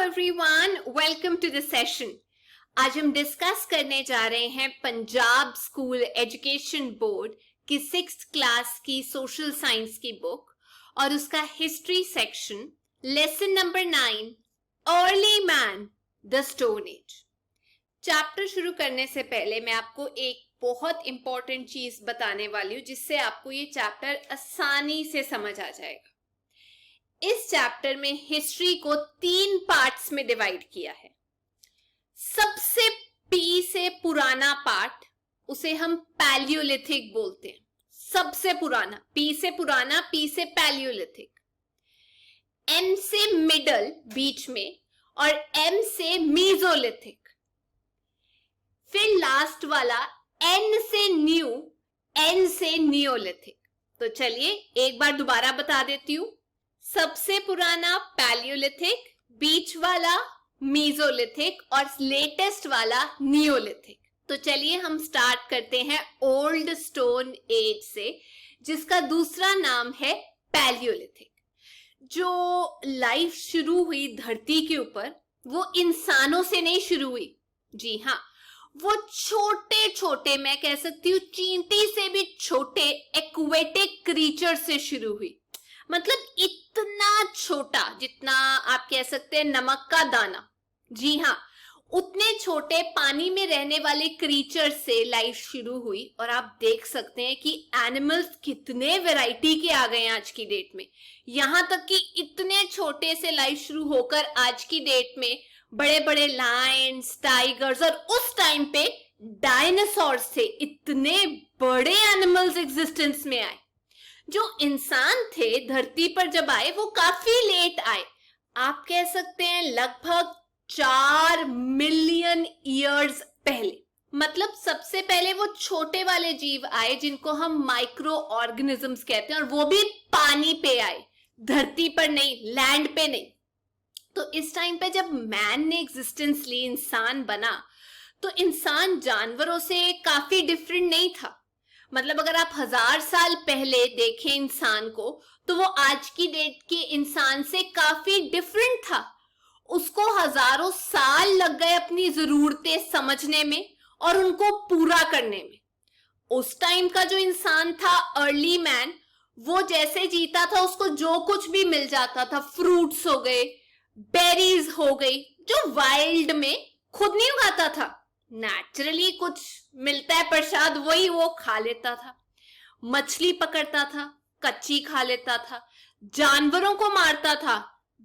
Everyone, welcome to the session. आज हम discuss करने जा रहे हैं पंजाब स्कूल एजुकेशन बोर्ड की 6th क्लास की सोशल साइंस की बुक और उसका history section, lesson number 9, early man the stone age. Chapter शुरू करने से पहले मैं आपको एक बहुत इंपॉर्टेंट चीज बताने वाली हूँ जिससे आपको ये चैप्टर आसानी से समझ आ जाएगा। इस चैप्टर में हिस्ट्री को 3 पार्ट्स में डिवाइड किया है। सबसे पी से पुराना पार्ट, उसे हम पैलियोलिथिक बोलते हैं। सबसे पुराना, पी से पुराना, पी से पैलियोलिथिक। एन से मिडल, बीच में, और एम से मीजोलिथिक। फिर लास्ट वाला एन से न्यू, एन से नियोलिथिक। तो चलिए एक बार दोबारा बता देती हूं। सबसे पुराना पैलियोलिथिक, बीच वाला मीजोलिथिक और लेटेस्ट वाला नियोलिथिक। तो चलिए हम स्टार्ट करते हैं ओल्ड स्टोन एज से, जिसका दूसरा नाम है पैलियोलिथिक। जो लाइफ शुरू हुई धरती के ऊपर वो इंसानों से नहीं शुरू हुई। जी हाँ, वो छोटे छोटे, मैं कह सकती हूँ चींटी से भी छोटे एक्वेटिक क्रीचर से शुरू हुई। मतलब इतना छोटा जितना आप कह सकते हैं नमक का दाना। जी हाँ, उतने छोटे पानी में रहने वाले क्रीचर से लाइफ शुरू हुई। और आप देख सकते हैं कि एनिमल्स कितने वैरायटी के आ गए हैं आज की डेट में। यहां तक कि इतने छोटे से लाइफ शुरू होकर आज की डेट में बड़े बड़े लायंस, टाइगर्स और उस टाइम पे डायनासोर से इतने बड़े एनिमल्स एग्जिस्टेंस में आए। जो इंसान थे धरती पर जब आए वो काफी लेट आए। आप कह सकते हैं लगभग 4 मिलियन ईयर्स पहले। मतलब सबसे पहले वो छोटे वाले जीव आए जिनको हम माइक्रो ऑर्गेनिजम्स कहते हैं, और वो भी पानी पे आए, धरती पर नहीं, लैंड पे नहीं। तो इस टाइम पे जब मैन ने एग्जिस्टेंस ली, इंसान बना, तो इंसान जानवरों से काफी डिफरेंट नहीं था। मतलब अगर आप 1000 साल पहले देखें इंसान को, तो वो आज की डेट के इंसान से काफी डिफरेंट था। उसको हजारों साल लग गए अपनी जरूरतें समझने में और उनको पूरा करने में। उस टाइम का जो इंसान था, अर्ली मैन, वो जैसे जीता था उसको जो कुछ भी मिल जाता था। फ्रूट्स हो गए, बेरीज हो गई, जो वाइल्ड में खुद नहीं उगाता था, नेचुरली कुछ मिलता है प्रसाद, वही वो खा लेता था। मछली पकड़ता था, कच्ची खा लेता था। जानवरों को मारता था,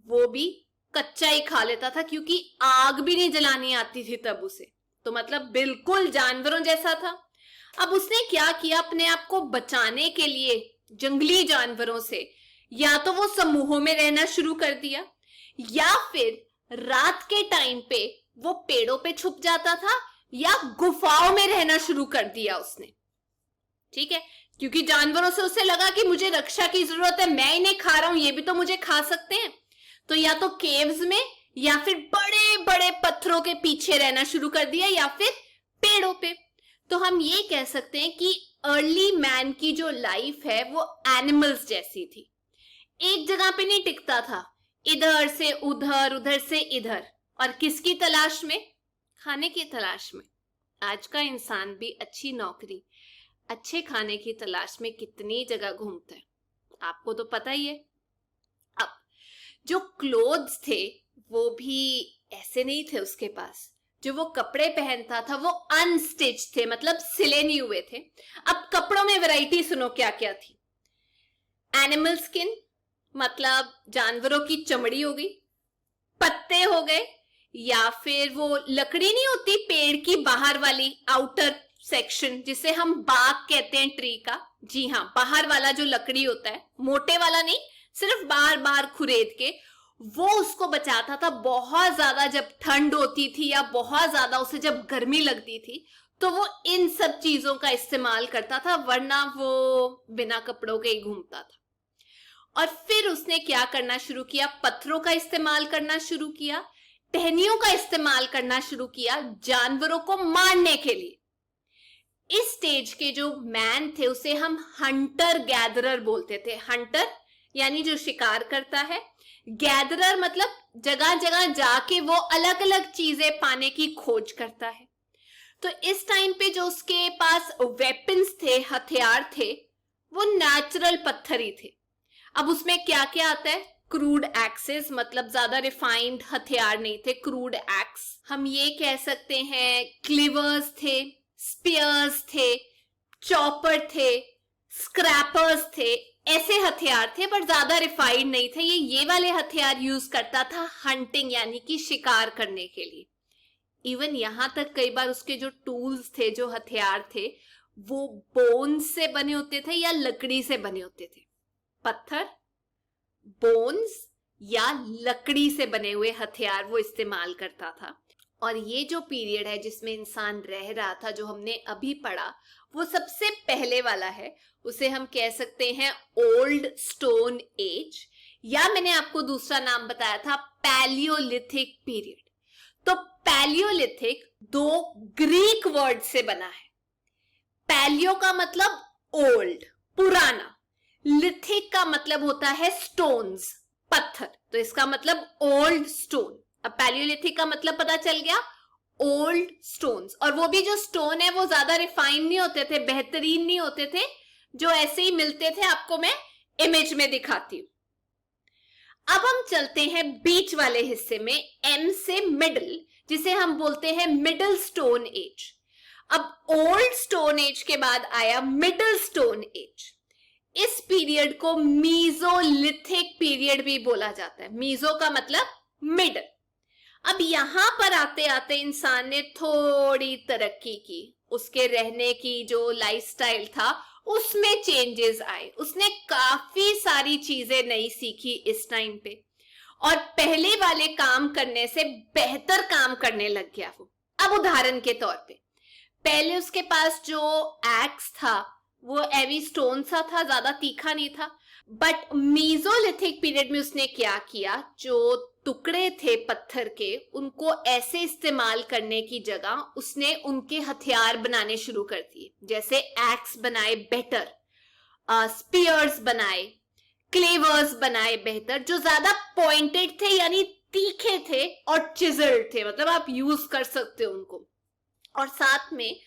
वो भी कच्चा ही खा लेता था, क्योंकि आग भी नहीं जलानी आती थी तब उसे। तो मतलब बिल्कुल जानवरों जैसा था। अब उसने क्या किया, अपने आप को बचाने के लिए जंगली जानवरों से, या तो वो समूहों में रहना शुरू कर दिया, या फिर रात के टाइम पे वो पेड़ों पे छुप जाता था, या गुफाओं में रहना शुरू कर दिया उसने। ठीक है, क्योंकि जानवरों से उसे लगा कि मुझे रक्षा की जरूरत है, मैं इन्हें खा रहा हूं, ये भी तो मुझे खा सकते हैं। तो या तो केव्स में, या फिर बड़े बड़े पत्थरों के पीछे रहना शुरू कर दिया, या फिर पेड़ों पे। तो हम ये कह सकते हैं कि अर्ली मैन की जो लाइफ है वो एनिमल्स जैसी थी। एक जगह पे नहीं टिकता था, इधर से उधर, उधर से इधर। और किसकी तलाश में? खाने की तलाश में। आज का इंसान भी अच्छी नौकरी, अच्छे खाने की तलाश में कितनी जगह घूमता है, आपको तो पता ही है। अब जो क्लोथ्स थे वो भी ऐसे नहीं थे उसके पास। जो वो कपड़े पहनता था वो अनस्टिच थे, मतलब सिले नहीं हुए थे। अब कपड़ों में वैरायटी सुनो क्या क्या थी। एनिमल स्किन, मतलब जानवरों की चमड़ी हो गई, पत्ते हो गए, या फिर वो लकड़ी नहीं होती पेड़ की बाहर वाली आउटर सेक्शन, जिसे हम बाग कहते हैं ट्री का। जी हाँ, बाहर वाला जो लकड़ी होता है, मोटे वाला नहीं, सिर्फ बाहर बाहर खुरेद के, वो उसको बचाता था। बहुत ज्यादा जब ठंड होती थी या बहुत ज्यादा उसे जब गर्मी लगती थी, तो वो इन सब चीजों का इस्तेमाल करता था, वरना वो बिना कपड़ों के ही घूमता था। और फिर उसने क्या करना शुरू किया, पत्थरों का इस्तेमाल करना शुरू किया, टहनियों का इस्तेमाल करना शुरू किया जानवरों को मारने के लिए। इस स्टेज के जो मैन थे उसे हम हंटर गैदरर बोलते थे। हंटर यानी जो शिकार करता है, गैदरर मतलब जगह जगह जाके वो अलग अलग चीजें पाने की खोज करता है। तो इस टाइम पे जो उसके पास वेपन्स थे, हथियार थे, वो नेचुरल पत्थर ही थे। अब उसमें क्या क्या आता है? क्रूड एक्सेस, मतलब ज्यादा रिफाइंड हथियार नहीं थे, क्रूड एक्स। हम ये कह सकते हैं क्लिवर्स थे, स्पीयर्स थे, चॉपर थे, स्क्रैपर्स थे, ऐसे हथियार थे, पर ज्यादा रिफाइंड नहीं थे। ये वाले हथियार यूज करता था हंटिंग यानी कि शिकार करने के लिए। इवन यहां तक कई बार उसके जो टूल्स थे, जो हथियार थे, वो बोन्स से बने होते थे या लकड़ी से बने होते थे। पत्थर, बोन्स या लकड़ी से बने हुए हथियार वो इस्तेमाल करता था। और ये जो पीरियड है जिसमें इंसान रह रहा था, जो हमने अभी पढ़ा, वो सबसे पहले वाला है। उसे हम कह सकते हैं ओल्ड स्टोन एज, या मैंने आपको दूसरा नाम बताया था पैलियोलिथिक पीरियड। तो पैलियोलिथिक दो ग्रीक वर्ड से बना है। पैलियो का मतलब ओल्ड, पुराना, लिथिक का मतलब होता है स्टोन्स, पत्थर, तो इसका मतलब ओल्ड स्टोन। अब पैलियोलिथिक का मतलब पता चल गया, ओल्ड स्टोन्स। और वो भी जो स्टोन है वो ज्यादा रिफाइंड नहीं होते थे, बेहतरीन नहीं होते थे, जो ऐसे ही मिलते थे। आपको मैं इमेज में दिखाती हूं। अब हम चलते हैं बीच वाले हिस्से में, एम से मिडिल, जिसे हम बोलते हैं मिडिल स्टोन एज। अब ओल्ड स्टोन एज के बाद आया मिडिल स्टोन एज। इस पीरियड को मीजोलिथिक पीरियड भी बोला जाता है। मीजो का मतलब मिडिल। अब यहां पर आते आते इंसान ने थोड़ी तरक्की की, उसके रहने की जो लाइफस्टाइल था उसमें चेंजेस आए, उसने काफी सारी चीजें नई सीखी इस टाइम पे, और पहले वाले काम करने से बेहतर काम करने लग गया वो। अब उदाहरण के तौर पे, पहले उसके पास जो एक्स था वो एवी स्टोन सा था, ज्यादा तीखा नहीं था। बट मीजोलिथिक पीरियड में उसने क्या किया, जो टुकड़े थे पत्थर के, उनको ऐसे इस्तेमाल करने की जगह उसने उनके हथियार बनाने शुरू कर दिए। जैसे एक्स बनाए बेटर, स्पीयर्स बनाए, क्लेवर्स बनाए बेहतर, जो ज्यादा पॉइंटेड थे यानी तीखे थे और चिजल्ड थे, मतलब आप यूज कर सकते हो उनको। और साथ में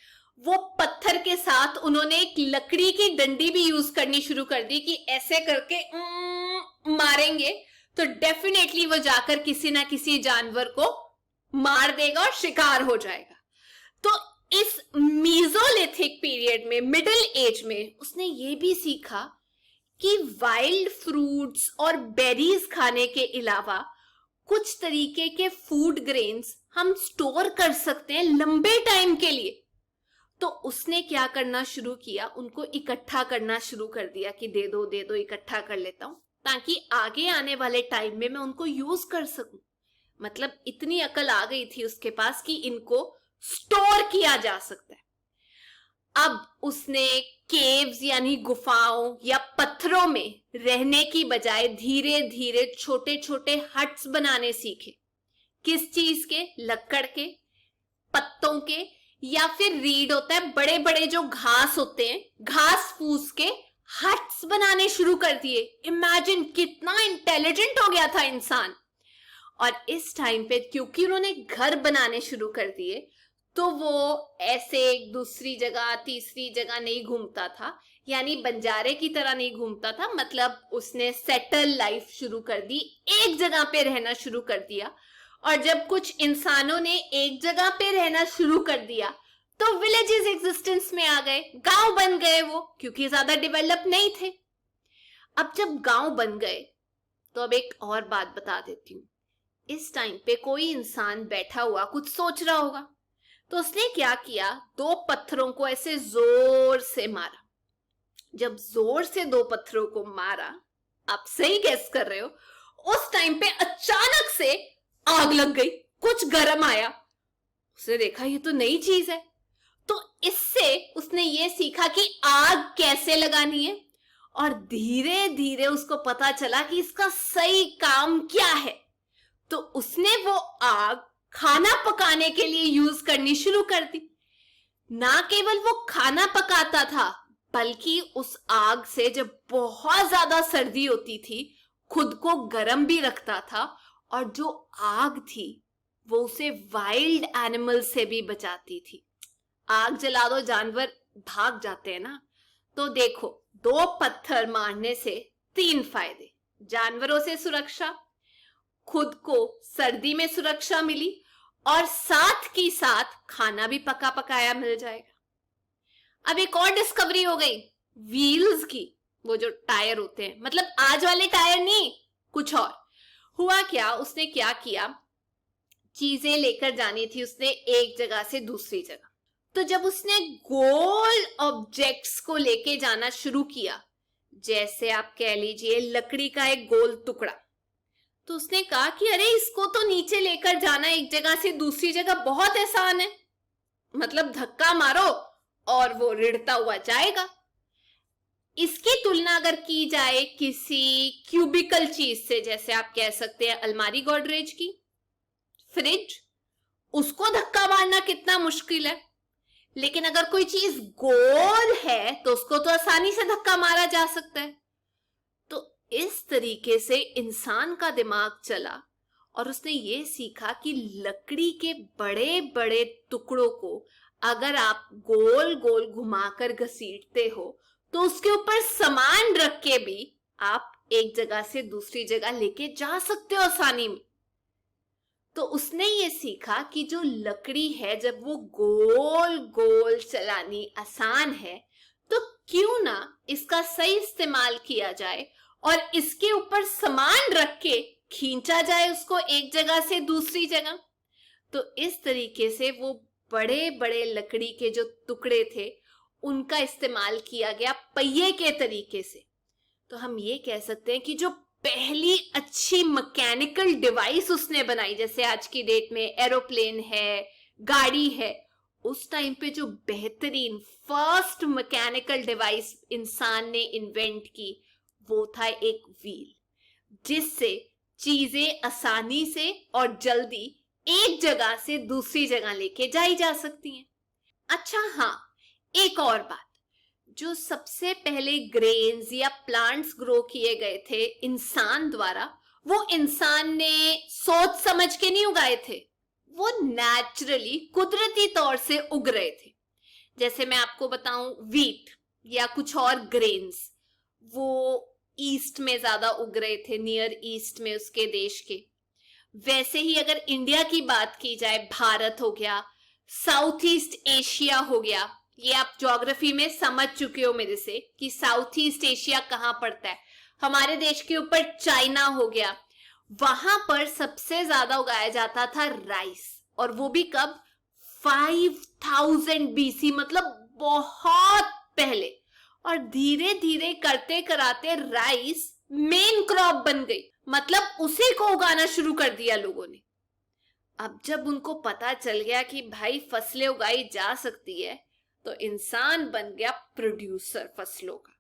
वो पत्थर के साथ उन्होंने एक लकड़ी की डंडी भी यूज करनी शुरू कर दी कि ऐसे करके मारेंगे तो डेफिनेटली वो जाकर किसी ना किसी जानवर को मार देगा और शिकार हो जाएगा। तो इस मीजोलिथिक पीरियड में, मिडिल एज में, उसने ये भी सीखा कि वाइल्ड फ्रूट्स और बेरीज खाने के अलावा कुछ तरीके के फूड ग्रेन्स हम स्टोर कर सकते हैं लंबे टाइम के लिए। तो उसने क्या करना शुरू किया, उनको इकट्ठा करना शुरू कर दिया कि दे दो दे दो, इकट्ठा कर लेता हूं ताकि आगे आने वाले टाइम में मैं उनको यूज कर सकूं। मतलब इतनी अकल आ गई थी उसके पास कि इनको स्टोर किया जा सकता है। अब उसने केव्स यानी गुफाओं या पत्थरों में रहने की बजाय धीरे धीरे छोटे छोटे हट्स बनाने सीखे। किस चीज के? लकड़ के, पत्तों के, या फिर रीड होता है, बड़े बड़े जो घास होते हैं, घास फूस के हट्स बनाने शुरू कर दिए। इमेजिन कितना इंटेलिजेंट हो गया था इंसान। और इस टाइम पे क्योंकि उन्होंने घर बनाने शुरू कर दिए, तो वो ऐसे एक दूसरी जगह तीसरी जगह नहीं घूमता था, यानी बंजारे की तरह नहीं घूमता था। मतलब उसने सेटल लाइफ शुरू कर दी, एक जगह पे रहना शुरू कर दिया। और जब कुछ इंसानों ने एक जगह पे रहना शुरू कर दिया तो विलेजेस एग्जिस्टेंस में आ गए, गांव बन गए वो, क्योंकि ज्यादा डेवलप नहीं थे। अब जब गांव बन गए तो अब एक और बात बता देती हूं। इस टाइम पे कोई इंसान बैठा हुआ कुछ सोच रहा होगा, तो उसने क्या किया, दो पत्थरों को ऐसे जोर से मारा। जब जोर से दो पत्थरों को मारा, आप सही गेस कर रहे हो, उस टाइम पे अचानक से आग लग गई, कुछ गर्म आया। उसने देखा ये तो नई चीज है, तो इससे उसने ये सीखा कि आग कैसे लगानी है, और धीरे धीरे उसको पता चला कि इसका सही काम क्या है। तो उसने वो आग खाना पकाने के लिए यूज करनी शुरू कर दी। ना केवल वो खाना पकाता था, बल्कि उस आग से जब बहुत ज्यादा सर्दी होती थी, खुद को गर्म भी रखता था और जो आग थी वो उसे वाइल्ड एनिमल से भी बचाती थी। आग जला दो, जानवर भाग जाते हैं ना। तो देखो, 2 पत्थर मारने से 3 फायदे। जानवरों से सुरक्षा, खुद को सर्दी में सुरक्षा मिली, और साथ की साथ खाना भी पका पकाया मिल जाएगा। अब एक और डिस्कवरी हो गई व्हील्स की, वो जो टायर होते हैं, मतलब आज वाले टायर नहीं, कुछ और। हुआ क्या, उसने क्या किया, चीजें लेकर जानी थी उसने एक जगह से दूसरी जगह। तो जब उसने गोल ऑब्जेक्ट्स को लेके जाना शुरू किया, जैसे आप कह लीजिए लकड़ी का एक गोल टुकड़ा, तो उसने कहा कि अरे इसको तो नीचे लेकर जाना एक जगह से दूसरी जगह बहुत आसान है, मतलब धक्का मारो और वो रिढ़ता हुआ जाएगा। इसकी तुलना अगर की जाए किसी क्यूबिकल चीज से, जैसे आप कह सकते हैं अलमारी गोदरेज की, फ्रिज, उसको धक्का मारना कितना मुश्किल है। लेकिन अगर कोई चीज गोल है तो उसको तो आसानी से धक्का मारा जा सकता है। तो इस तरीके से इंसान का दिमाग चला और उसने ये सीखा कि लकड़ी के बड़े बड़े टुकड़ों को अगर आप गोल गोल घुमाकर घसीटते हो तो उसके ऊपर सामान रख के भी आप एक जगह से दूसरी जगह लेके जा सकते हो आसानी में। तो उसने ये सीखा कि जो लकड़ी है, जब वो गोल गोल चलानी आसान है, तो क्यों ना इसका सही इस्तेमाल किया जाए और इसके ऊपर सामान रख के खींचा जाए उसको एक जगह से दूसरी जगह। तो इस तरीके से वो बड़े बड़े लकड़ी के जो टुकड़े थे उनका इस्तेमाल किया गया पहिए के तरीके से। तो हम ये कह सकते हैं कि जो पहली अच्छी मैकेनिकल डिवाइस उसने बनाई, जैसे आज की डेट में एरोप्लेन है, गाड़ी है, उस टाइम पे जो बेहतरीन फर्स्ट मैकेनिकल डिवाइस इंसान ने इन्वेंट की वो था एक व्हील, जिससे चीजें आसानी से और जल्दी एक जगह से दूसरी जगह लेके जाई जा सकती हैं। अच्छा हाँ, एक और बात, जो सबसे पहले ग्रेन्स या प्लांट्स ग्रो किए गए थे इंसान द्वारा, वो इंसान ने सोच समझ के नहीं उगाए थे, वो नेचुरली कुदरती तौर से उग रहे थे। जैसे मैं आपको बताऊं, व्हीट या कुछ और ग्रेन्स, वो ईस्ट में ज्यादा उग रहे थे, नियर ईस्ट में उसके देश के। वैसे ही अगर इंडिया की बात की जाए, भारत हो गया, साउथ ईस्ट एशिया हो गया, ये आप ज्योग्राफी में समझ चुके हो मेरे से कि साउथ ईस्ट एशिया कहां पड़ता है। हमारे देश के ऊपर चाइना हो गया, वहां पर सबसे ज्यादा उगाया जाता था राइस, और वो भी कब, 5000 बीसी, मतलब बहुत पहले। और धीरे धीरे करते कराते राइस मेन क्रॉप बन गई, मतलब उसी को उगाना शुरू कर दिया लोगों ने। अब जब उनको पता चल गया कि भाई फसलें उगाई जा सकती है, तो इंसान बन गया प्रोड्यूसर फसलों का।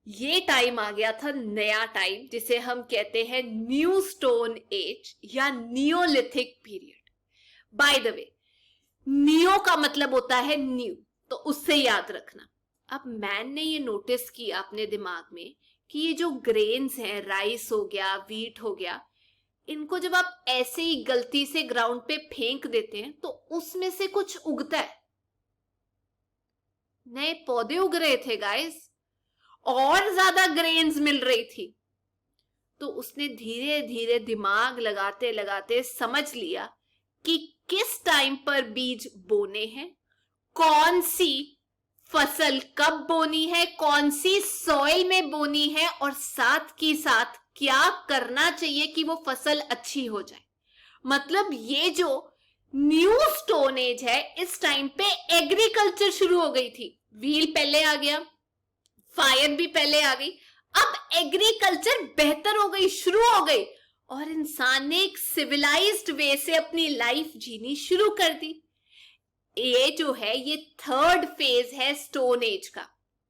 ये टाइम आ गया था नया टाइम, जिसे हम कहते हैं न्यू स्टोन एज या Neolithic period. By the way, neo का मतलब होता है न्यू, तो उससे याद रखना। अब मैन ने ये नोटिस किया अपने दिमाग में कि ये जो ग्रेन्स हैं, राइस हो गया, व्हीट हो गया, इनको जब आप ऐसे ही गलती से ग्राउंड पे फेंक देते हैं तो उसमें से कुछ उगता है। नए पौधे उग रहे थे गाइस, और ज्यादा ग्रेन्स मिल रही थी। तो उसने धीरे धीरे दिमाग लगाते लगाते समझ लिया कि किस टाइम पर बीज बोने हैं, कौन सी फसल कब बोनी है, कौन सी सॉइल में बोनी है, और साथ की साथ क्या करना चाहिए कि वो फसल अच्छी हो जाए। मतलब ये जो न्यू स्टोन एज है, इस टाइम पे एग्रीकल्चर शुरू हो गई थी। व्हील पहले आ गया, फायर भी पहले आ गई, अब एग्रीकल्चर बेहतर हो गई, शुरू हो गई, और इंसान ने एक सिविलाइज्ड वे से अपनी लाइफ जीनी शुरू कर दी। ये जो है, ये थर्ड फेज है स्टोन एज का।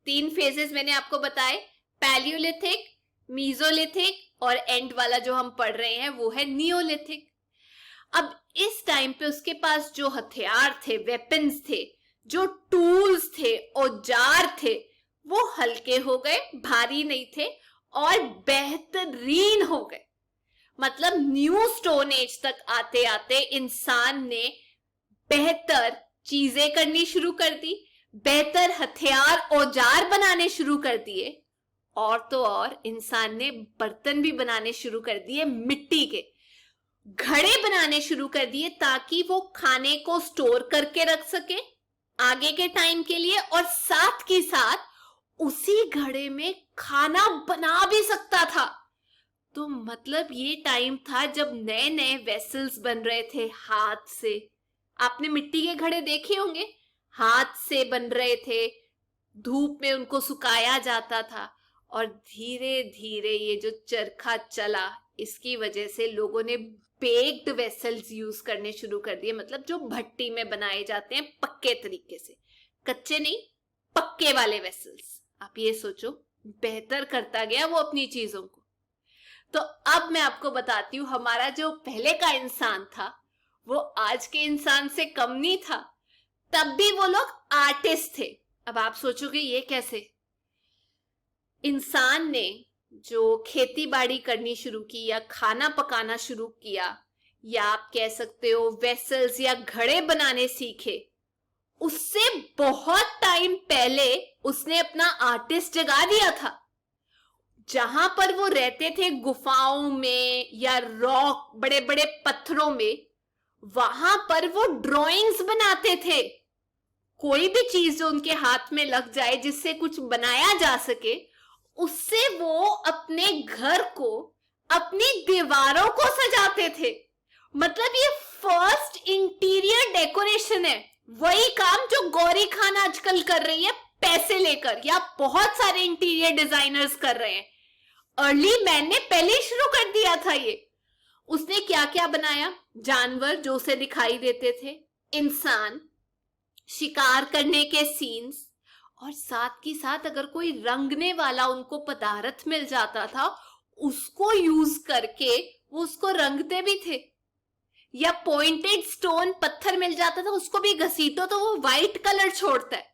3 फेजेस मैंने आपको बताए, पैलियोलिथिक, मीजोलिथिक, और एंड वाला जो हम पढ़ रहे हैं वो है नियोलिथिक। अब इस टाइम पे उसके पास जो हथियार थे, वेपन्स थे, जो टूल्स थे, औजार थे, वो हल्के हो गए, भारी नहीं थे, और बेहतरीन हो गए। मतलब न्यू स्टोन एज तक आते आते इंसान ने बेहतर चीजें करनी शुरू कर दी, बेहतर हथियार औजार बनाने शुरू कर दिए, और तो और इंसान ने बर्तन भी बनाने शुरू कर दिए, मिट्टी के घड़े बनाने शुरू कर दिए ताकि वो खाने को स्टोर करके रख सके आगे के टाइम के लिए, और साथ के साथ उसी घड़े में खाना बना भी सकता था। तो मतलब ये टाइम था जब नए नए वेसल्स बन रहे थे हाथ से। आपने मिट्टी के घड़े देखे होंगे, हाथ से बन रहे थे, धूप में उनको सुखाया जाता था, और धीरे धीरे ये जो चरखा चला इसकी वजह से लोगों ने बेक्ड वेसल्स यूज करने शुरू कर दिए, मतलब जो भट्टी में बनाए जाते हैं पक्के तरीके से, कच्चे नहीं, पक्के वाले वेसल्स। आप ये सोचो, बेहतर करता गया वो अपनी चीजों को। तो अब मैं आपको बताती हूँ, हमारा जो पहले का इंसान था वो आज के इंसान से कम नहीं था, तब भी वो लोग आर्टिस्ट थे। अब आप सोचोगे ये कैसे? इंसान ने जो खेती बाड़ी करनी शुरू की या खाना पकाना शुरू किया, या आप कह सकते हो वेसल्स या घड़े बनाने सीखे, उससे बहुत टाइम पहले उसने अपना आर्टिस्ट जगा दिया था। जहां पर वो रहते थे गुफाओं में या रॉक बड़े बड़े पत्थरों में, वहां पर वो ड्राइंग्स बनाते थे। कोई भी चीज जो उनके हाथ में लग जाए जिससे कुछ बनाया जा सके, उससे वो अपने घर को, अपनी दीवारों को सजाते थे। मतलब ये फर्स्ट इंटीरियर डेकोरेशन है, वही काम जो गौरी खान आजकल कर रही है पैसे लेकर, या बहुत सारे इंटीरियर डिजाइनर्स कर रहे हैं। अर्ली मैन ने पहले ही शुरू कर दिया था ये। उसने क्या क्या बनाया? जानवर जो उसे दिखाई देते थे, इंसान, शिकार करने के सीन्स, और साथ ही साथ अगर कोई रंगने वाला उनको पदार्थ मिल जाता था उसको यूज करके वो उसको रंगते भी थे। या पॉइंटेड स्टोन पत्थर मिल जाता था, उसको भी घसीटो तो वो व्हाइट कलर छोड़ता है।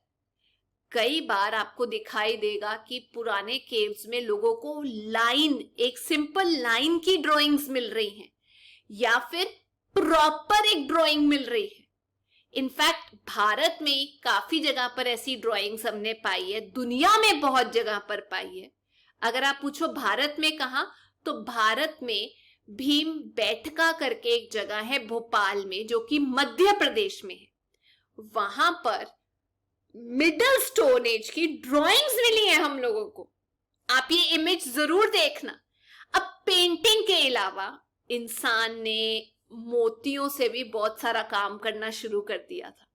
कई बार आपको दिखाई देगा कि पुराने केव्स में लोगों को लाइन, एक सिंपल लाइन की ड्राइंग्स मिल रही हैं, या फिर प्रॉपर एक ड्राइंग मिल रही है। इनफैक्ट भारत में काफी जगह पर ऐसी ड्राइंग्स हमने पाई है, दुनिया में बहुत जगह पर पाई है। अगर आप पूछो भारत में कहां, तो भारत में भीम बैठका करके एक जगह है भोपाल में, जो कि मध्य प्रदेश में है। वहां पर मिडिल स्टोन एज की ड्राइंग्स मिली है हम लोगों को। आप ये इमेज जरूर देखना। अब पेंटिंग के अलावा इंसान ने मोतियों से भी बहुत सारा काम करना शुरू कर दिया था।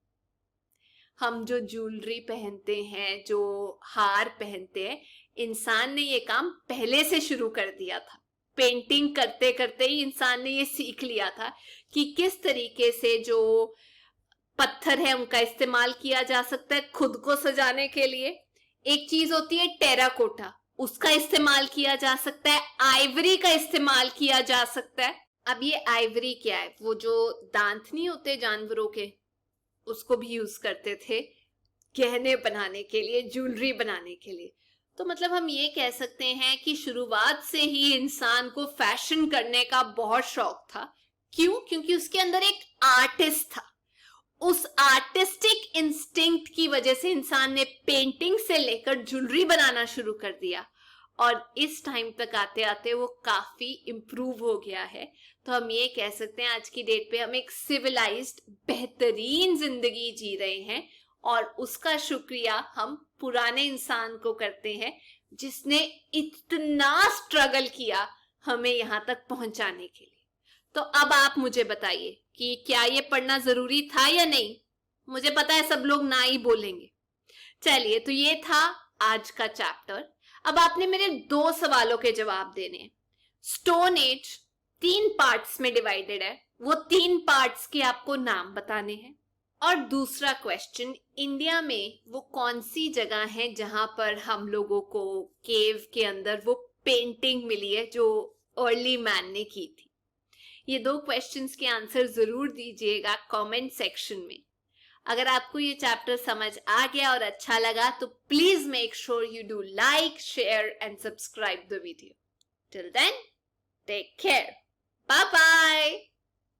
हम जो ज्वेलरी पहनते हैं, जो हार पहनते हैं, इंसान ने ये काम पहले से शुरू कर दिया था। पेंटिंग करते करते ही इंसान ने ये सीख लिया था कि किस तरीके से जो पत्थर है उनका इस्तेमाल किया जा सकता है खुद को सजाने के लिए। एक चीज होती है टेराकोटा, उसका इस्तेमाल किया जा सकता है, आइवरी का इस्तेमाल किया जा सकता है। अब ये आइवरी क्या है? वो जो दांत नहीं होते जानवरों के, उसको भी यूज करते थे गहने बनाने के लिए, ज्वेलरी बनाने के लिए। तो मतलब हम ये कह सकते हैं कि शुरुआत से ही इंसान को फैशन करने का बहुत शौक था। क्यों? क्योंकि उसके अंदर एक आर्टिस्ट था। उस आर्टिस्टिक इंस्टिंक्ट की वजह से इंसान ने पेंटिंग से लेकर ज्वेलरी बनाना शुरू कर दिया, और इस टाइम तक आते आते वो काफी इंप्रूव हो गया है। तो हम ये कह सकते हैं आज की डेट पे हम एक सिविलाइज्ड बेहतरीन जिंदगी जी रहे हैं, और उसका शुक्रिया हम पुराने इंसान को करते हैं जिसने इतना स्ट्रगल किया हमें यहां तक पहुंचाने के लिए। तो अब आप मुझे बताइए कि क्या ये पढ़ना जरूरी था या नहीं? मुझे पता है सब लोग ना ही बोलेंगे। चलिए, तो ये था आज का चैप्टर। अब आपने मेरे 2 सवालों के जवाब देने हैं। स्टोन एज 3 पार्ट्स में डिवाइडेड है, वो 3 पार्ट्स के आपको नाम बताने हैं। और दूसरा क्वेश्चन, इंडिया में वो कौन सी जगह है जहां पर हम लोगों को केव के अंदर वो पेंटिंग मिली है जो अर्ली मैन ने की थी। ये 2 क्वेश्चंस के आंसर जरूर दीजिएगा कमेंट सेक्शन में। अगर आपको ये चैप्टर समझ आ गया और अच्छा लगा तो please make sure you do like, share and subscribe the video. Till then, take care. Bye bye.